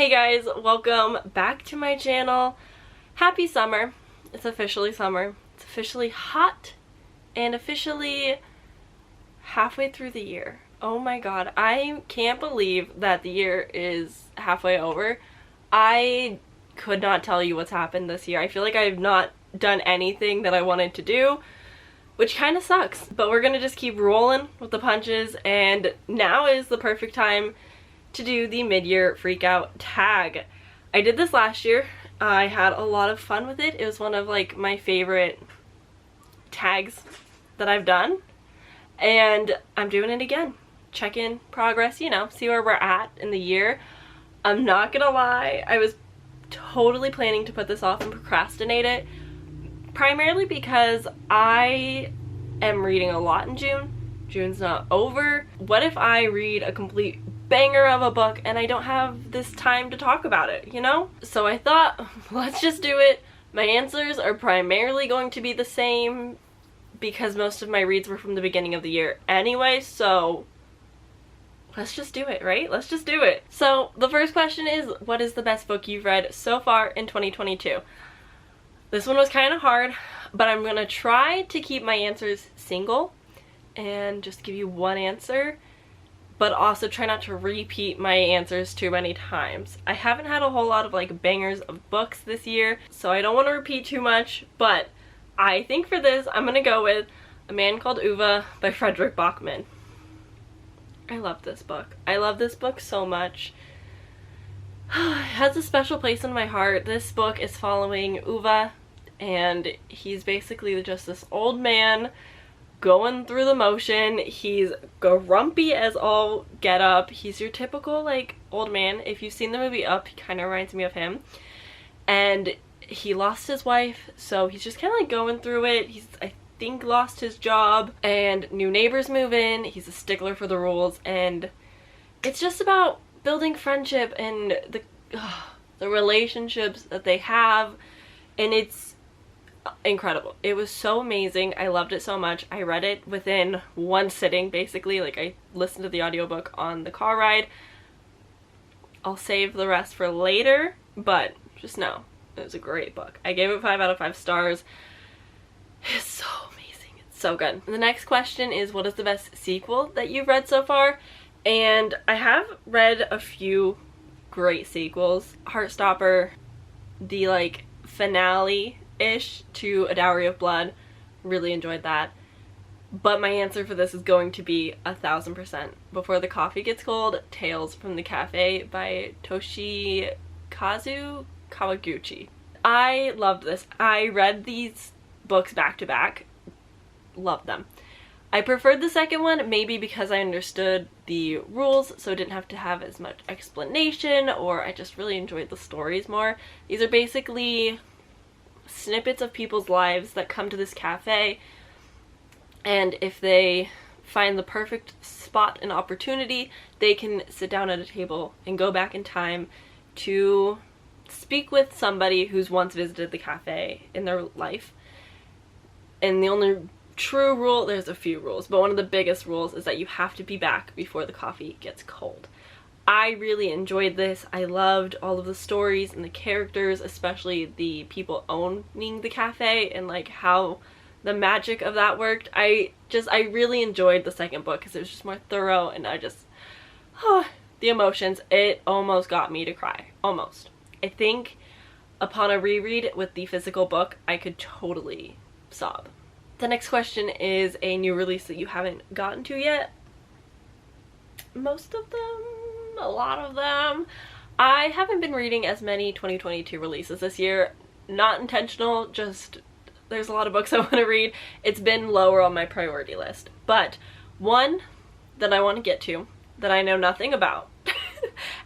Hey guys, welcome back to my channel. Happy summer. It's officially summer. It's officially hot and officially halfway through the year. Oh my god, I can't believe that the year is halfway over. I could not tell you what's happened this year. I feel like I've not done anything that I wanted to do, which kind of sucks. But we're gonna just keep rolling with the punches, and now is the perfect time to do the mid-year freakout tag. I did this last year. I had a lot of fun with it. It was one of like my favorite tags that I've done, and I'm doing it again. Check in progress, you know, see where we're at in the year. I'm not gonna lie, I was totally planning to put this off and procrastinate it, primarily because I am reading a lot in June. June's not over. What if I read a complete banger of a book and I don't have this time to talk about it, you know? So I thought, let's just do it. My answers are primarily going to be the same because most of my reads were from the beginning of the year anyway, so let's just do it, right? Let's just do it. So the first question is, what is the best book you've read so far in 2022? This one was kind of hard, but I'm gonna try to keep my answers single and just give you one answer, but also try not to repeat my answers too many times. I haven't had a whole lot of like bangers of books this year, so I don't want to repeat too much, but I think for this I'm gonna go with A Man Called Uwe by Frederick Bachman. I love this book. I love this book so much. It has a special place in my heart. This book is following Uwe, and he's basically just this old man going through the motion. He's grumpy as all get up. He's your typical like old man. If you've seen the movie Up, he kind of reminds me of him. And he lost his wife, so he's just kind of like going through it. He's, I think, lost his job, and new neighbors move in. He's a stickler for the rules, and it's just about building friendship and the relationships that they have, and it's incredible. It was so amazing. I loved it so much. I read it within one sitting, basically. Like, I listened to the audiobook on the car ride. I'll save the rest for later, but just know it was a great book. I gave it 5 out of 5 stars. It's so amazing. It's so good. The next question is, what is the best sequel that you've read so far? And I have read a few great sequels. Heartstopper, the like finale-ish to A Dowry of Blood, really enjoyed that. But my answer for this is going to be 1000% Before the Coffee Gets Cold, Tales from the Cafe by Toshikazu Kawaguchi. I loved this. I read these books back to back. Loved them. I preferred the second one, maybe because I understood the rules, so I didn't have to have as much explanation, or I just really enjoyed the stories more. These are basically snippets of people's lives that come to this cafe, and if they find the perfect spot and opportunity, they can sit down at a table and go back in time to speak with somebody who's once visited the cafe in their life. And the only true rule, there's a few rules, but one of the biggest rules is that you have to be back before the coffee gets cold. I really enjoyed this. I loved all of the stories and the characters, especially the people owning the cafe and like how the magic of that worked. I really enjoyed the second book because it was just more thorough, and the emotions, it almost got me to cry. Almost. I think upon a reread with the physical book, I could totally sob. The next question is a new release that you haven't gotten to yet. Most of them, a lot of them. I haven't been reading as many 2022 releases this year. Not intentional, just there's a lot of books I want to read. It's been lower on my priority list. But one that I want to get to, that I know nothing about,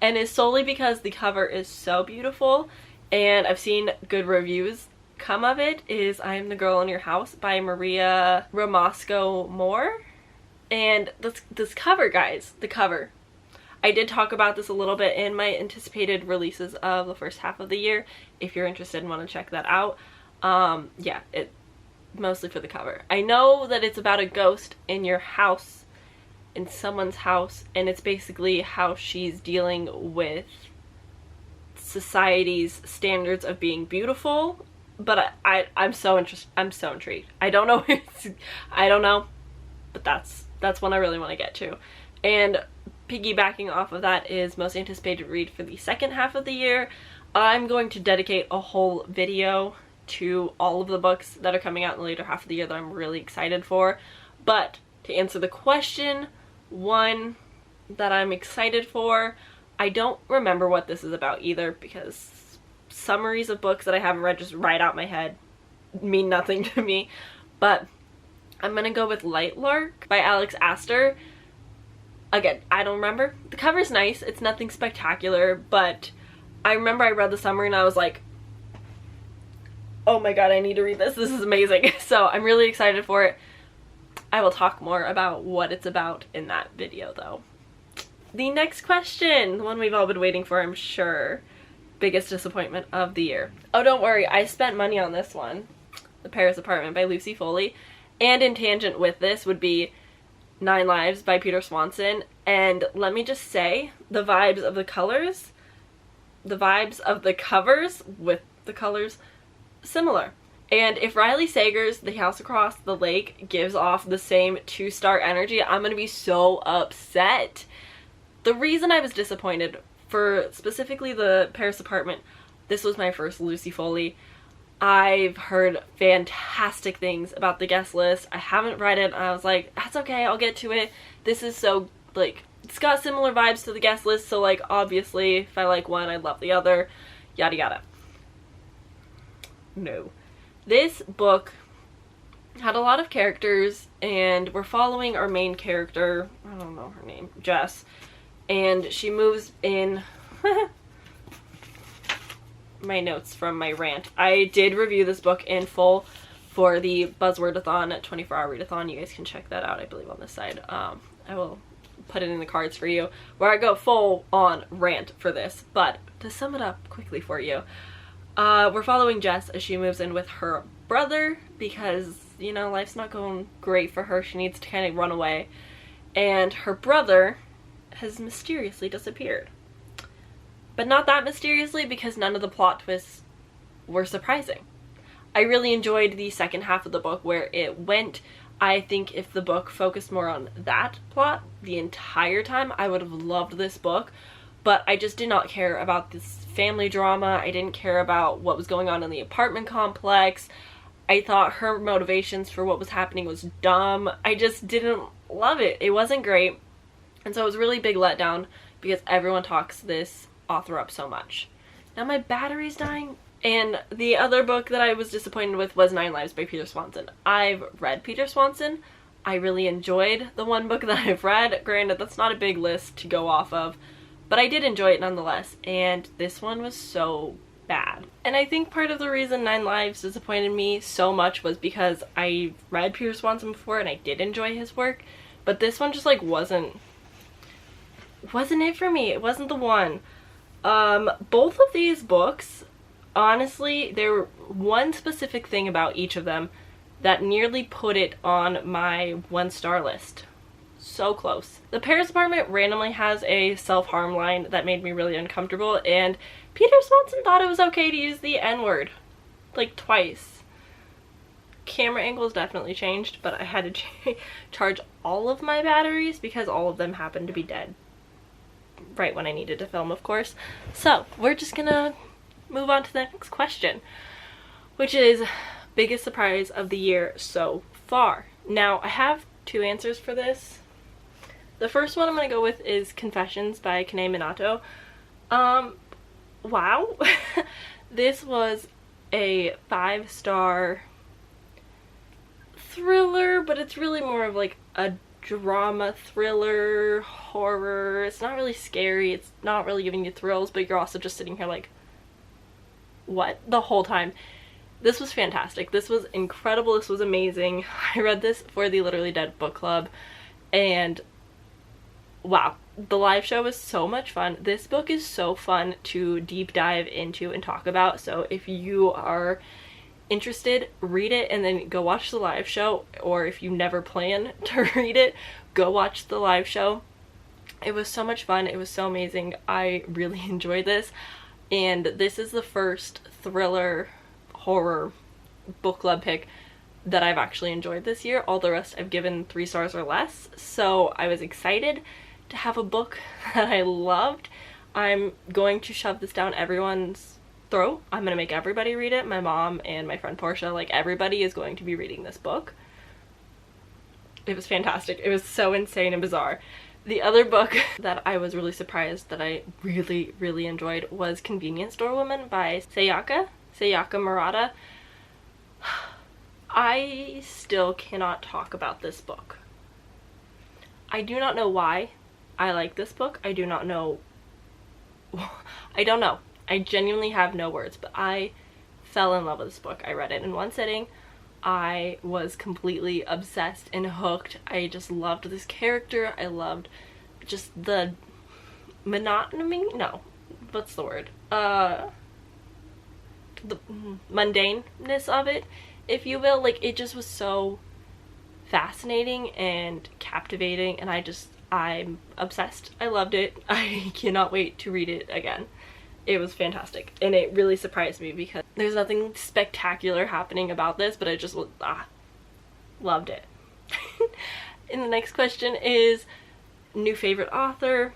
and is solely because the cover is so beautiful and I've seen good reviews come of it, is I Am the Girl in Your House by Maria Ramasco Moore. And this cover, guys, the cover. I did talk about this a little bit in my anticipated releases of the first half of the year. If you're interested and want to check that out. Yeah, it mostly for the cover. I know that it's about a ghost in your house, in someone's house, and it's basically how she's dealing with society's standards of being beautiful, but I'm so intrigued. I don't know I don't know, but that's one I really want to get to. And piggybacking off of that is most anticipated read for the second half of the year. I'm going to dedicate a whole video to all of the books that are coming out in the later half of the year that I'm really excited for. But to answer the question, one that I'm excited for, I don't remember what this is about either, because summaries of books that I haven't read just right out my head mean nothing to me. But I'm gonna go with Light Lark by Alex Astor. Again, I don't remember. The cover's nice, it's nothing spectacular, but I remember I read the summary and I was like, oh my god, I need to read this. This is amazing. So I'm really excited for it. I will talk more about what it's about in that video though. The next question, the one we've all been waiting for, I'm sure. Biggest disappointment of the year. Oh, don't worry, I spent money on this one. The Paris Apartment by Lucy Foley. And in tangent with this would be 9 Lives by Peter Swanson. And let me just say, the vibes of the colors, the vibes of the covers with the colors, similar. And if Riley Sager's The House Across the Lake gives off the same 2-star energy, I'm gonna be so upset. The reason I was disappointed for specifically the Paris Apartment, this was my first Lucy Foley. I've heard fantastic things about the guest list. I haven't read it, and I was like, that's okay, I'll get to it. This is so, like, it's got similar vibes to the guest list, so, like, obviously, if I like one, I love the other, yada yada. No. This book had a lot of characters, and we're following our main character, I don't know her name, Jess, and she moves in... my notes from my rant. I did review this book in full for the Buzzword-a-thon at 24-hour readathon. You guys can check that out, I believe, on this side. I will put it in the cards for you, where I go full on rant for this. But to sum it up quickly for you, we're following Jess as she moves in with her brother because, you know, life's not going great for her. She needs to kind of run away. And her brother has mysteriously disappeared. But not that mysteriously, because none of the plot twists were surprising. I really enjoyed the second half of the book where it went. I think if the book focused more on that plot the entire time, I would have loved this book. But I just did not care about this family drama. I didn't care about what was going on in the apartment complex. I thought her motivations for what was happening was dumb. I just didn't love it. It wasn't great. And so it was a really big letdown because everyone talks this author up so much. Now my battery's dying. And the other book that I was disappointed with was 9 Lives by Peter Swanson. I've read Peter Swanson. I really enjoyed the one book that I've read. Granted, that's not a big list to go off of, but I did enjoy it nonetheless. And this one was so bad. And I think part of the reason 9 Lives disappointed me so much was because I read Peter Swanson before and I did enjoy his work, but this one just like wasn't it for me. It wasn't the one. Both of these books, honestly, there were one specific thing about each of them that nearly put it on my 1-star list. So close. The Paris Apartment randomly has a self-harm line that made me really uncomfortable, and Peter Swanson thought it was okay to use the N-word. Like, twice. Camera angles definitely changed, but I had to charge all of my batteries because all of them happened to be dead. Right when I needed to film, of course. So we're just gonna move on to the next question, which is biggest surprise of the year so far. Now I have 2 answers for this. The first one I'm gonna go with is Confessions by Kanae Minato. Wow. This was a 5-star thriller, but it's really more of like a drama, thriller, horror. It's not really scary, it's not really giving you thrills, but you're also just sitting here like, what? The whole time. This was fantastic. This was incredible. This was amazing. I read this for the Literally Dead book club, and wow, the live show was so much fun. This book is so fun to deep dive into and talk about, so if you are interested, read it and then go watch the live show, or if you never plan to read it, go watch the live show. It was so much fun. It was so amazing. I really enjoyed this. and this is the first thriller horror book club pick that I've actually enjoyed this year. All the rest I've given 3 stars or less, so I was excited to have a book that I loved. I'm going to shove this down everyone's throat. I'm gonna make everybody read it. My mom and my friend Portia, like everybody is going to be reading this book. It was fantastic. It was so insane and bizarre. The other book that I was really surprised that I really, really enjoyed was Convenience Store Woman by Sayaka Murata. I still cannot talk about this book. I do not know why I like this book. I do not know. I don't know. I genuinely have no words, but I fell in love with this book. I read it in one sitting. I was completely obsessed and hooked. I just loved this character. I loved just the monotony? No. What's the word? The mundaneness of it, if you will. Like, it just was so fascinating and captivating, and I'm obsessed. I loved it. I cannot wait to read it again. It was fantastic, and it really surprised me because there's nothing spectacular happening about this, but I just loved it. And the next question is new favorite author.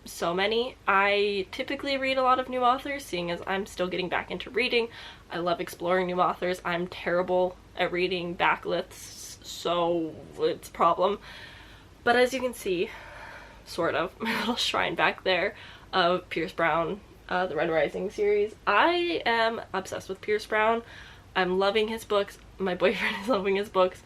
So many. I typically read a lot of new authors, seeing as I'm still getting back into reading. I love exploring new authors. I'm terrible at reading backlists, so it's a problem. But as you can see, sort of, my little shrine back there of Pierce Brown, the Red Rising series. I am obsessed with Pierce Brown. I'm loving his books. My boyfriend is loving his books.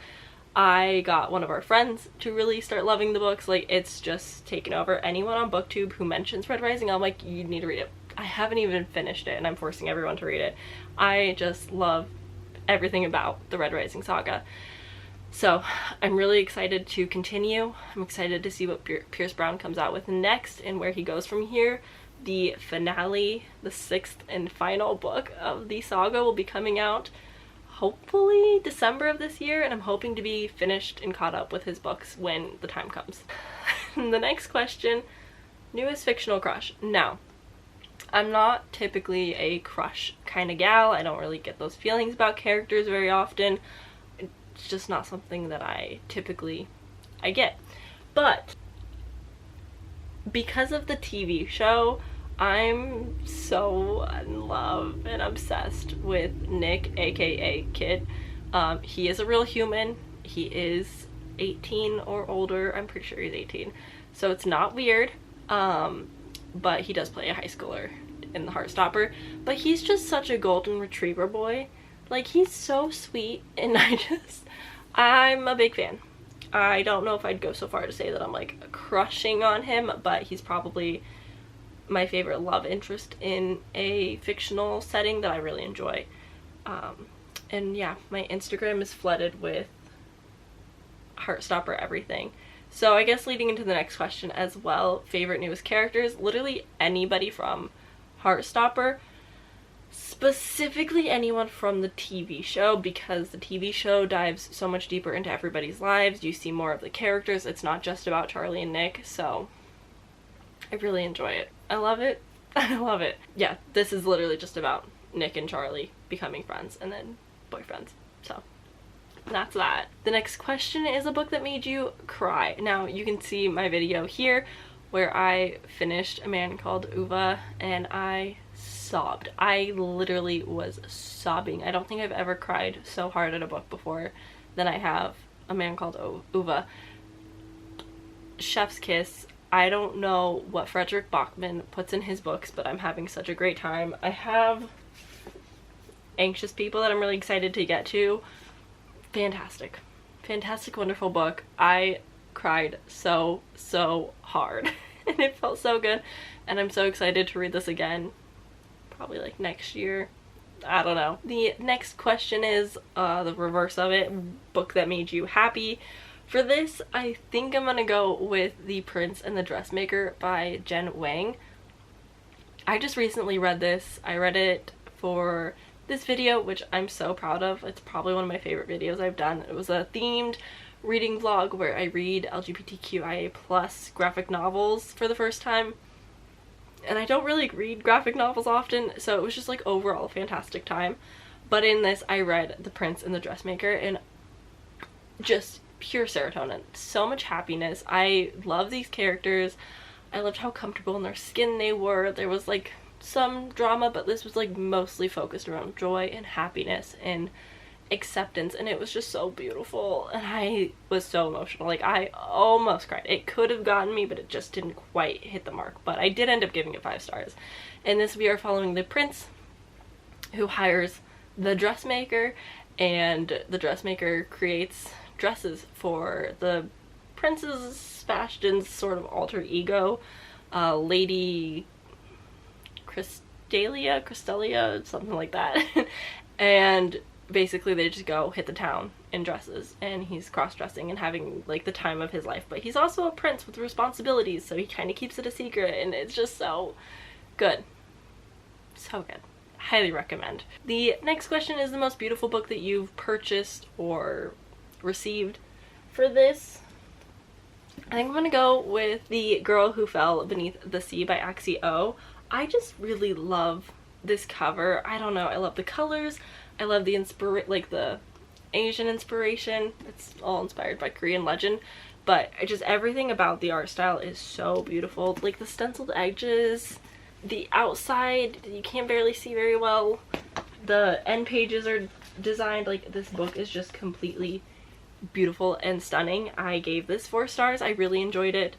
I got one of our friends to really start loving the books. Like, it's just taken over. Anyone on BookTube who mentions Red Rising, I'm like, you need to read it. I haven't even finished it, and I'm forcing everyone to read it. I just love everything about the Red Rising saga. So I'm really excited to continue. I'm excited to see what Pierce Brown comes out with next and where he goes from here. The finale, the 6th and final book of the saga, will be coming out hopefully December of this year, and I'm hoping to be finished and caught up with his books when the time comes. The next question, newest fictional crush. Now, I'm not typically a crush kind of gal. I don't really get those feelings about characters very often. It's just not something that I typically get. But because of the TV show, I'm so in love and obsessed with Nick, aka Kid. He is a real human. He is 18 or older. I'm pretty sure he's 18. So it's not weird. But he does play a high schooler in the Heartstopper. But he's just such a golden retriever boy. Like, he's so sweet, and I'm a big fan. I don't know if I'd go so far to say that I'm like crushing on him, but he's probably my favorite love interest in a fictional setting that I really enjoy. And yeah, my Instagram is flooded with Heartstopper everything. So I guess leading into the next question as well, favorite newest characters, literally anybody from Heartstopper. Specifically anyone from the TV show, because the TV show dives so much deeper into everybody's lives. You see more of the characters. It's not just about Charlie and Nick, so I really enjoy it. I love it. I love it. Yeah, this is literally just about Nick and Charlie becoming friends and then boyfriends. So that's that. The next question is a book that made you cry. Now, you can see my video here where I finished A Man Called Uva, and I sobbed. I literally was sobbing. I don't think I've ever cried so hard at a book before than I have A Man Called Uva. Chef's kiss. I don't know what Frederick Bachman puts in his books, but I'm having such a great time. I have Anxious People that I'm really excited to get to. Fantastic. Fantastic, wonderful book. I cried so hard and it felt so good, and I'm so excited to read this again, probably like next year. I don't know. The next question is the reverse of it, book that made you happy. For this, I think I'm gonna go with The Prince and the Dressmaker by Jen Wang. I just recently read this. I read it for this video, which I'm so proud of. It's probably one of my favorite videos I've done. It was a themed reading vlog where I read LGBTQIA+ graphic novels for the first time. and I don't really read graphic novels often, so it was just like overall a fantastic time. But in this, I read The Prince and the Dressmaker, and just pure serotonin, so much happiness. I love these characters. I loved how comfortable in their skin they were. There was like some drama, but this was like mostly focused around joy and happiness and acceptance, and it was just so beautiful, and I was so emotional. Like, I almost cried. It could have gotten me, but it just didn't quite hit the mark, but I did end up giving it 5 stars. In this, we are following the prince who hires the dressmaker, and the dressmaker creates dresses for the prince's Sebastian's sort of alter ego, Lady Cristelia, something like that. And basically they just go hit the town in dresses, and he's cross-dressing and having like the time of his life, but he's also a prince with responsibilities, so he kind of keeps it a secret, and it's just so good. So good. Highly recommend. The next question is the most beautiful book that you've purchased or received. For this, I think I'm gonna go with The Girl Who Fell Beneath the Sea by Axie. I just really love this cover. I don't know, I love the colors. I love the the Asian inspiration. It's all inspired by Korean legend, but just everything about the art style is so beautiful. Like the stenciled edges, the outside you can't barely see very well, the end pages are designed like this book is just completely beautiful and stunning. I gave this 4 stars. I really enjoyed it.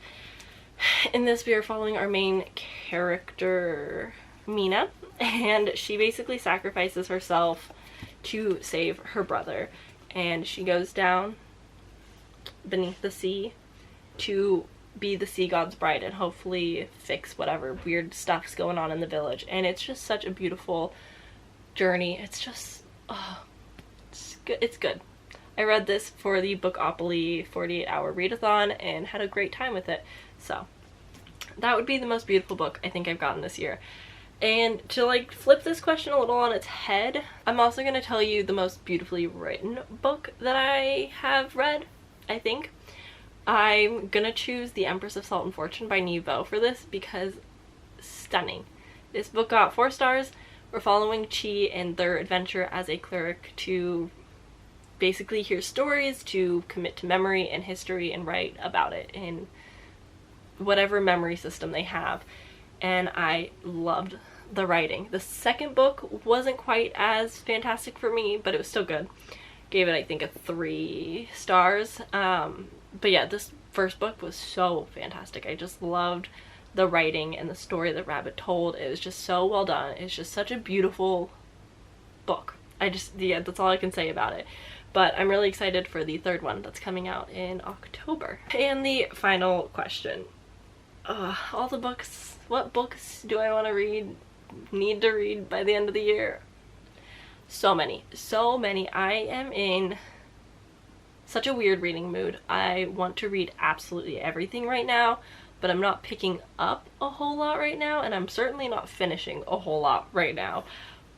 In this, we are following our main character, Mina, and she basically sacrifices herself to save her brother, and she goes down beneath the sea to be the sea god's bride and hopefully fix whatever weird stuff's going on in the village. And it's just such a beautiful journey. It's just, oh, it's good. It's good. I read this for the Bookopoly 48-hour readathon and had a great time with it. So that would be the most beautiful book I think I've gotten this year. And to like flip this question a little on its head, I'm also going to tell you the most beautifully written book that I have read, I think. I'm going to choose The Empress of Salt and Fortune by Niveau for this because stunning. This book got 4 stars. We're following Chi and their adventure as a cleric to basically hear stories, to commit to memory and history and write about it in whatever memory system they have. And I loved the writing. The second book wasn't quite as fantastic for me, but it was still good. Gave it, I think, a 3 stars. But yeah, this first book was so fantastic. I just loved the writing and the story that Rabbit told. It was just so well done. It's just such a beautiful book. Yeah, that's all I can say about it. But I'm really excited for the 3rd one that's coming out in October. And the final question. All the books. What books do I want to read, need to read by the end of the year? So many. So many. I am in such a weird reading mood. I want to read absolutely everything right now, but I'm not picking up a whole lot right now, and I'm certainly not finishing a whole lot right now.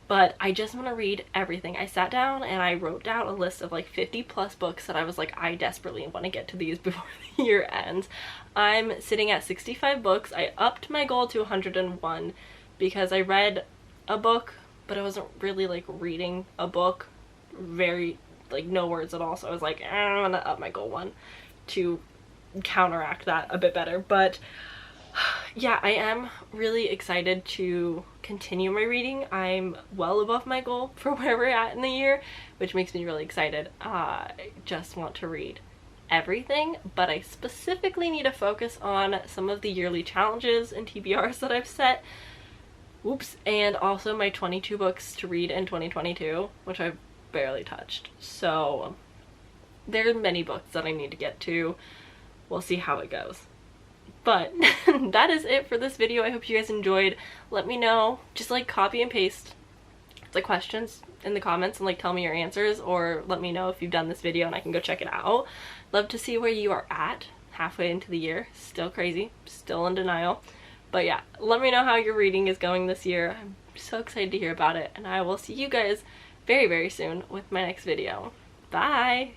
But I just want to read everything. I sat down and I wrote down a list of like 50+ books that I was like, I desperately want to get to these before the year ends. I'm sitting at 65 books. I upped my goal to 101 because I read a book, but I wasn't really like reading a book, very like no words at all. So I was like, I'm gonna up my goal 1 to counteract that a bit better. But yeah, I am really excited to continue my reading. I'm well above my goal for where we're at in the year, which makes me really excited. I just want to read everything, but I specifically need to focus on some of the yearly challenges and TBRs that I've set. Oops. And also my 22 books to read in 2022, which I've barely touched. So there are many books that I need to get to. We'll see how it goes. But that is it for this video. I hope you guys enjoyed. Let me know. Just like copy and paste the questions in the comments and like tell me your answers, or let me know if you've done this video and I can go check it out. Love to see where you are at halfway into the year. Still crazy, still in denial. But yeah, let me know how your reading is going this year. I'm so excited to hear about it, and I will see you guys very, very soon with my next video. Bye!